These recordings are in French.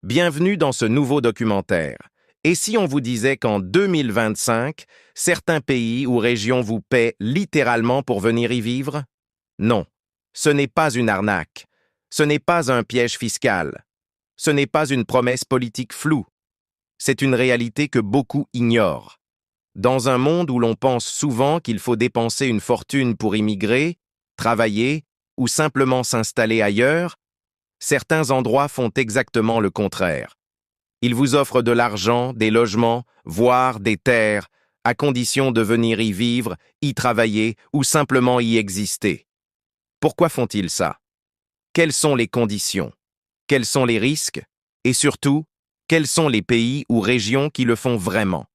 Bienvenue dans ce nouveau documentaire. Et si on vous disait qu'en 2025, certains pays ou régions vous paient littéralement pour venir y vivre? Non, ce n'est pas une arnaque. Ce n'est pas un piège fiscal. Ce n'est pas une promesse politique floue. C'est une réalité que beaucoup ignorent. Dans un monde où l'on pense souvent qu'il faut dépenser une fortune pour immigrer, travailler ou simplement s'installer ailleurs, certains endroits font exactement le contraire. Ils vous offrent de l'argent, des logements, voire des terres, à condition de venir y vivre, y travailler ou simplement y exister. Pourquoi font-ils ça? Quelles sont les conditions? Quels sont les risques? Et surtout, quels sont les pays ou régions qui le font vraiment?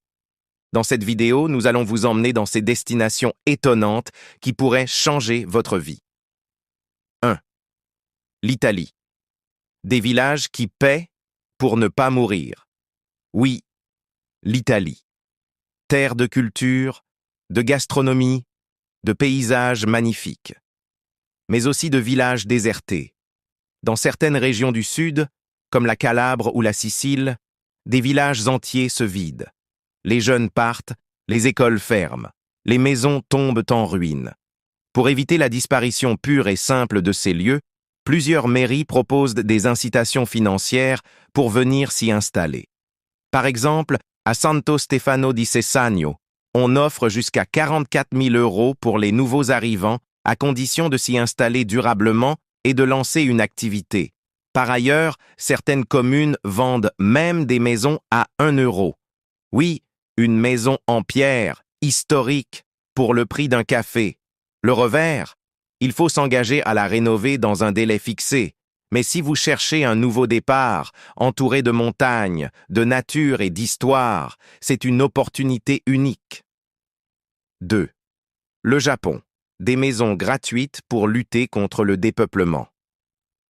Dans cette vidéo, nous allons vous emmener dans ces destinations étonnantes qui pourraient changer votre vie. 1. L'Italie. Des villages qui paient pour ne pas mourir. Oui, l'Italie. Terre de culture, de gastronomie, de paysages magnifiques. Mais aussi de villages désertés. Dans certaines régions du sud, comme la Calabre ou la Sicile, des villages entiers se vident. Les jeunes partent, les écoles ferment, les maisons tombent en ruine. Pour éviter la disparition pure et simple de ces lieux, plusieurs mairies proposent des incitations financières pour venir s'y installer. Par exemple, à Santo Stefano di Cesagno, on offre jusqu'à 44 000 € pour les nouveaux arrivants à condition de s'y installer durablement et de lancer une activité. Par ailleurs, certaines communes vendent même des maisons à 1 euro. Oui, une maison en pierre, historique, pour le prix d'un café. Le revers? Il faut s'engager à la rénover dans un délai fixé. Mais si vous cherchez un nouveau départ, entouré de montagnes, de nature et d'histoire, c'est une opportunité unique. 2. Le Japon. Des maisons gratuites pour lutter contre le dépeuplement.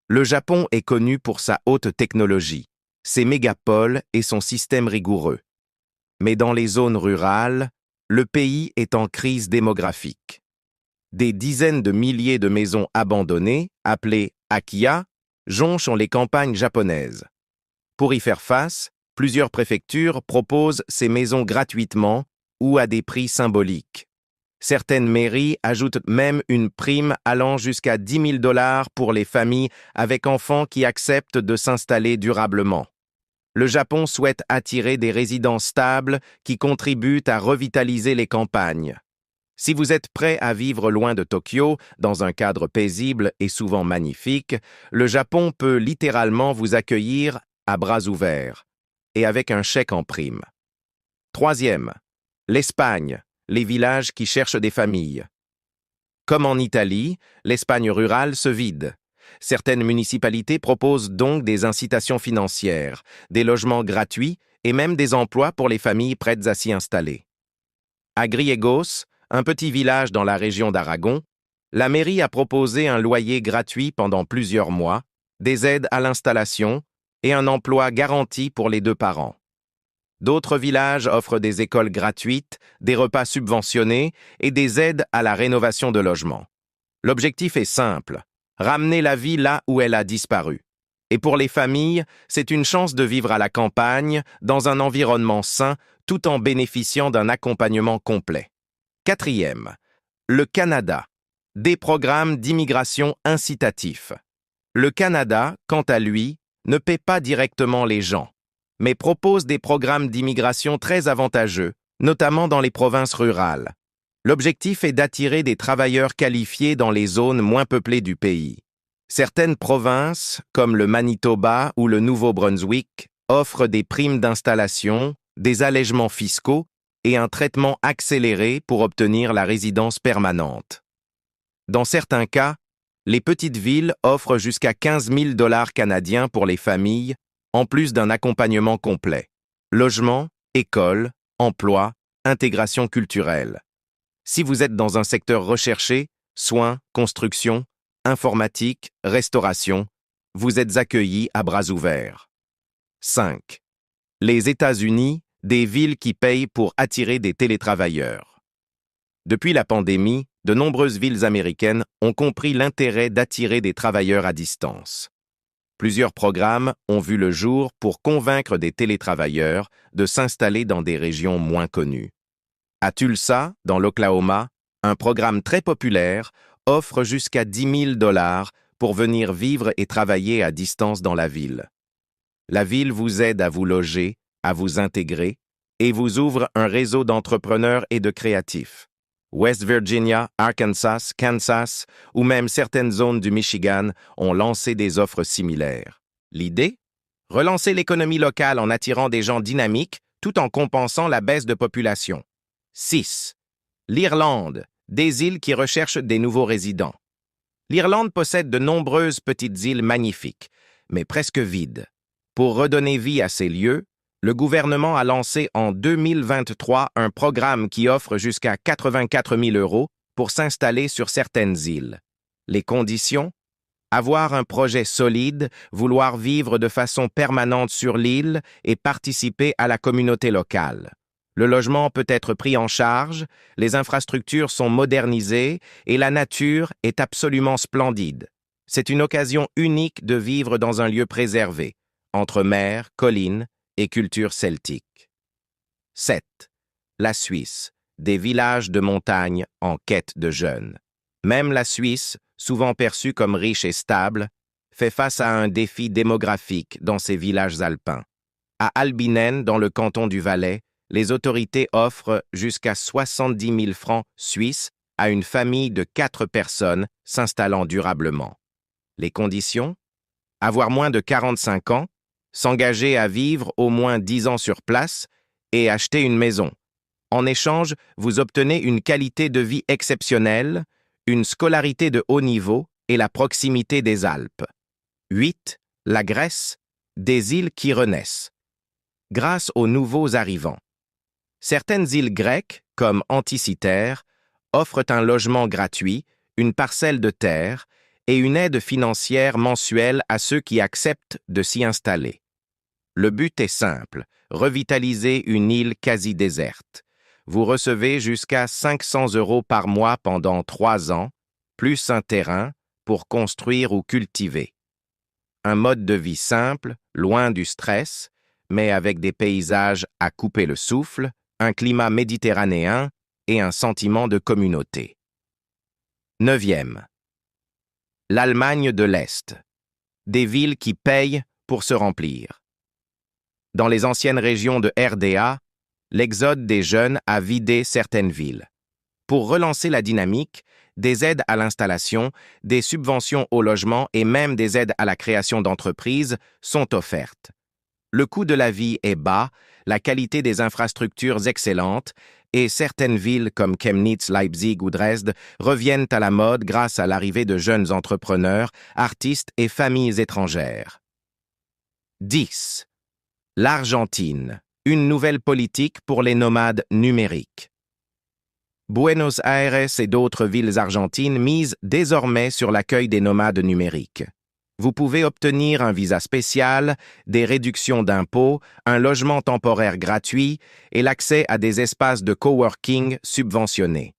Le Japon est connu pour sa haute technologie, ses mégapoles et son système rigoureux. Mais dans les zones rurales, le pays est en crise démographique. Des dizaines de milliers de maisons abandonnées, appelées Akiya, jonchent les campagnes japonaises. Pour y faire face, plusieurs préfectures proposent ces maisons gratuitement ou à des prix symboliques. Certaines mairies ajoutent même une prime allant jusqu'à 10 000 $ pour les familles avec enfants qui acceptent de s'installer durablement. Le Japon souhaite attirer des résidents stables qui contribuent à revitaliser les campagnes. Si vous êtes prêt à vivre loin de Tokyo, dans un cadre paisible et souvent magnifique, le Japon peut littéralement vous accueillir à bras ouverts et avec un chèque en prime. 3. L'Espagne, les villages qui cherchent des familles. Comme en Italie, l'Espagne rurale se vide. Certaines municipalités proposent donc des incitations financières, des logements gratuits et même des emplois pour les familles prêtes à s'y installer. À Griegos, un petit village dans la région d'Aragon, la mairie a proposé un loyer gratuit pendant plusieurs mois, des aides à l'installation et un emploi garanti pour les 2 parents. D'autres villages offrent des écoles gratuites, des repas subventionnés et des aides à la rénovation de logements. L'objectif est simple: ramener la vie là où elle a disparu. Et pour les familles, c'est une chance de vivre à la campagne, dans un environnement sain, tout en bénéficiant d'un accompagnement complet. 4. Le Canada. Des programmes d'immigration incitatifs. Le Canada, quant à lui, ne paie pas directement les gens, mais propose des programmes d'immigration très avantageux, notamment dans les provinces rurales. L'objectif est d'attirer des travailleurs qualifiés dans les zones moins peuplées du pays. Certaines provinces, comme le Manitoba ou le Nouveau-Brunswick, offrent des primes d'installation, des allègements fiscaux et un traitement accéléré pour obtenir la résidence permanente. Dans certains cas, les petites villes offrent jusqu'à 15 000 $ canadiens pour les familles, en plus d'un accompagnement complet. Logement, école, emploi, intégration culturelle. Si vous êtes dans un secteur recherché, soins, construction, informatique, restauration, vous êtes accueillis à bras ouverts. 5. Les États-Unis, des villes qui payent pour attirer des télétravailleurs. Depuis la pandémie, de nombreuses villes américaines ont compris l'intérêt d'attirer des travailleurs à distance. Plusieurs programmes ont vu le jour pour convaincre des télétravailleurs de s'installer dans des régions moins connues. À Tulsa, dans l'Oklahoma, un programme très populaire offre jusqu'à $10 000 pour venir vivre et travailler à distance dans la ville. La ville vous aide à vous loger, à vous intégrer et vous ouvre un réseau d'entrepreneurs et de créatifs. West Virginia, Arkansas, Kansas ou même certaines zones du Michigan ont lancé des offres similaires. L'idée? Relancer l'économie locale en attirant des gens dynamiques tout en compensant la baisse de population. 6. L'Irlande, des îles qui recherchent des nouveaux résidents. L'Irlande possède de nombreuses petites îles magnifiques, mais presque vides. Pour redonner vie à ces lieux, le gouvernement a lancé en 2023 un programme qui offre jusqu'à 84 000 € pour s'installer sur certaines îles. Les conditions? Avoir un projet solide, vouloir vivre de façon permanente sur l'île et participer à la communauté locale. Le logement peut être pris en charge, les infrastructures sont modernisées et la nature est absolument splendide. C'est une occasion unique de vivre dans un lieu préservé, entre mer, collines et culture celtique. 7. La Suisse, des villages de montagne en quête de jeunes. Même la Suisse, souvent perçue comme riche et stable, fait face à un défi démographique dans ses villages alpins. À Albinen, dans le canton du Valais, les autorités offrent jusqu'à 70 000 francs suisses à une famille de 4 personnes s'installant durablement. Les conditions? Avoir moins de 45 ans, s'engager à vivre au moins 10 ans sur place et acheter une maison. En échange, vous obtenez une qualité de vie exceptionnelle, une scolarité de haut niveau et la proximité des Alpes. 8. La Grèce, des îles qui renaissent. Grâce aux nouveaux arrivants. Certaines îles grecques, comme Anticythère, offrent un logement gratuit, une parcelle de terre et une aide financière mensuelle à ceux qui acceptent de s'y installer. Le but est simple, revitaliser une île quasi déserte. Vous recevez jusqu'à 500 € par mois pendant 3 ans, plus un terrain pour construire ou cultiver. Un mode de vie simple, loin du stress, mais avec des paysages à couper le souffle, un climat méditerranéen et un sentiment de communauté. 9. L'Allemagne de l'Est. Des villes qui payent pour se remplir. Dans les anciennes régions de RDA, l'exode des jeunes a vidé certaines villes. Pour relancer la dynamique, des aides à l'installation, des subventions au logement et même des aides à la création d'entreprises sont offertes. Le coût de la vie est bas, la qualité des infrastructures excellente, et certaines villes comme Chemnitz, Leipzig ou Dresde reviennent à la mode grâce à l'arrivée de jeunes entrepreneurs, artistes et familles étrangères. 10. L'Argentine, une nouvelle politique pour les nomades numériques. Buenos Aires et d'autres villes argentines misent désormais sur l'accueil des nomades numériques. Vous pouvez obtenir un visa spécial, des réductions d'impôts, un logement temporaire gratuit et l'accès à des espaces de coworking subventionnés.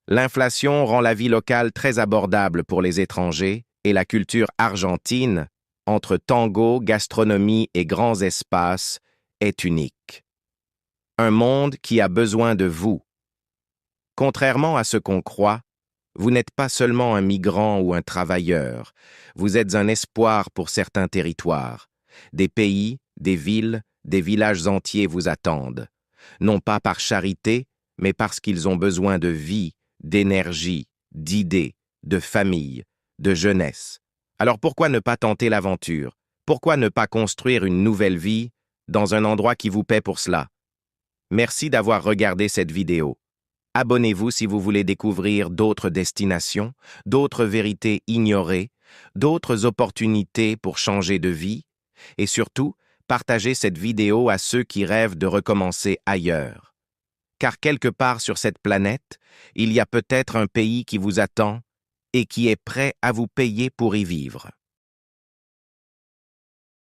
L'inflation rend la vie locale très abordable pour les étrangers et la culture argentine, entre tango, gastronomie et grands espaces, est unique. Un monde qui a besoin de vous. Contrairement à ce qu'on croit, vous n'êtes pas seulement un migrant ou un travailleur, vous êtes un espoir pour certains territoires. Des pays, des villes, des villages entiers vous attendent, non pas par charité, mais parce qu'ils ont besoin de vie, d'énergie, d'idées, de famille, de jeunesse. Alors pourquoi ne pas tenter l'aventure? Pourquoi ne pas construire une nouvelle vie dans un endroit qui vous paie pour cela? Merci d'avoir regardé cette vidéo. Abonnez-vous si vous voulez découvrir d'autres destinations, d'autres vérités ignorées, d'autres opportunités pour changer de vie, et surtout, partagez cette vidéo à ceux qui rêvent de recommencer ailleurs. Car quelque part sur cette planète, il y a peut-être un pays qui vous attend et qui est prêt à vous payer pour y vivre.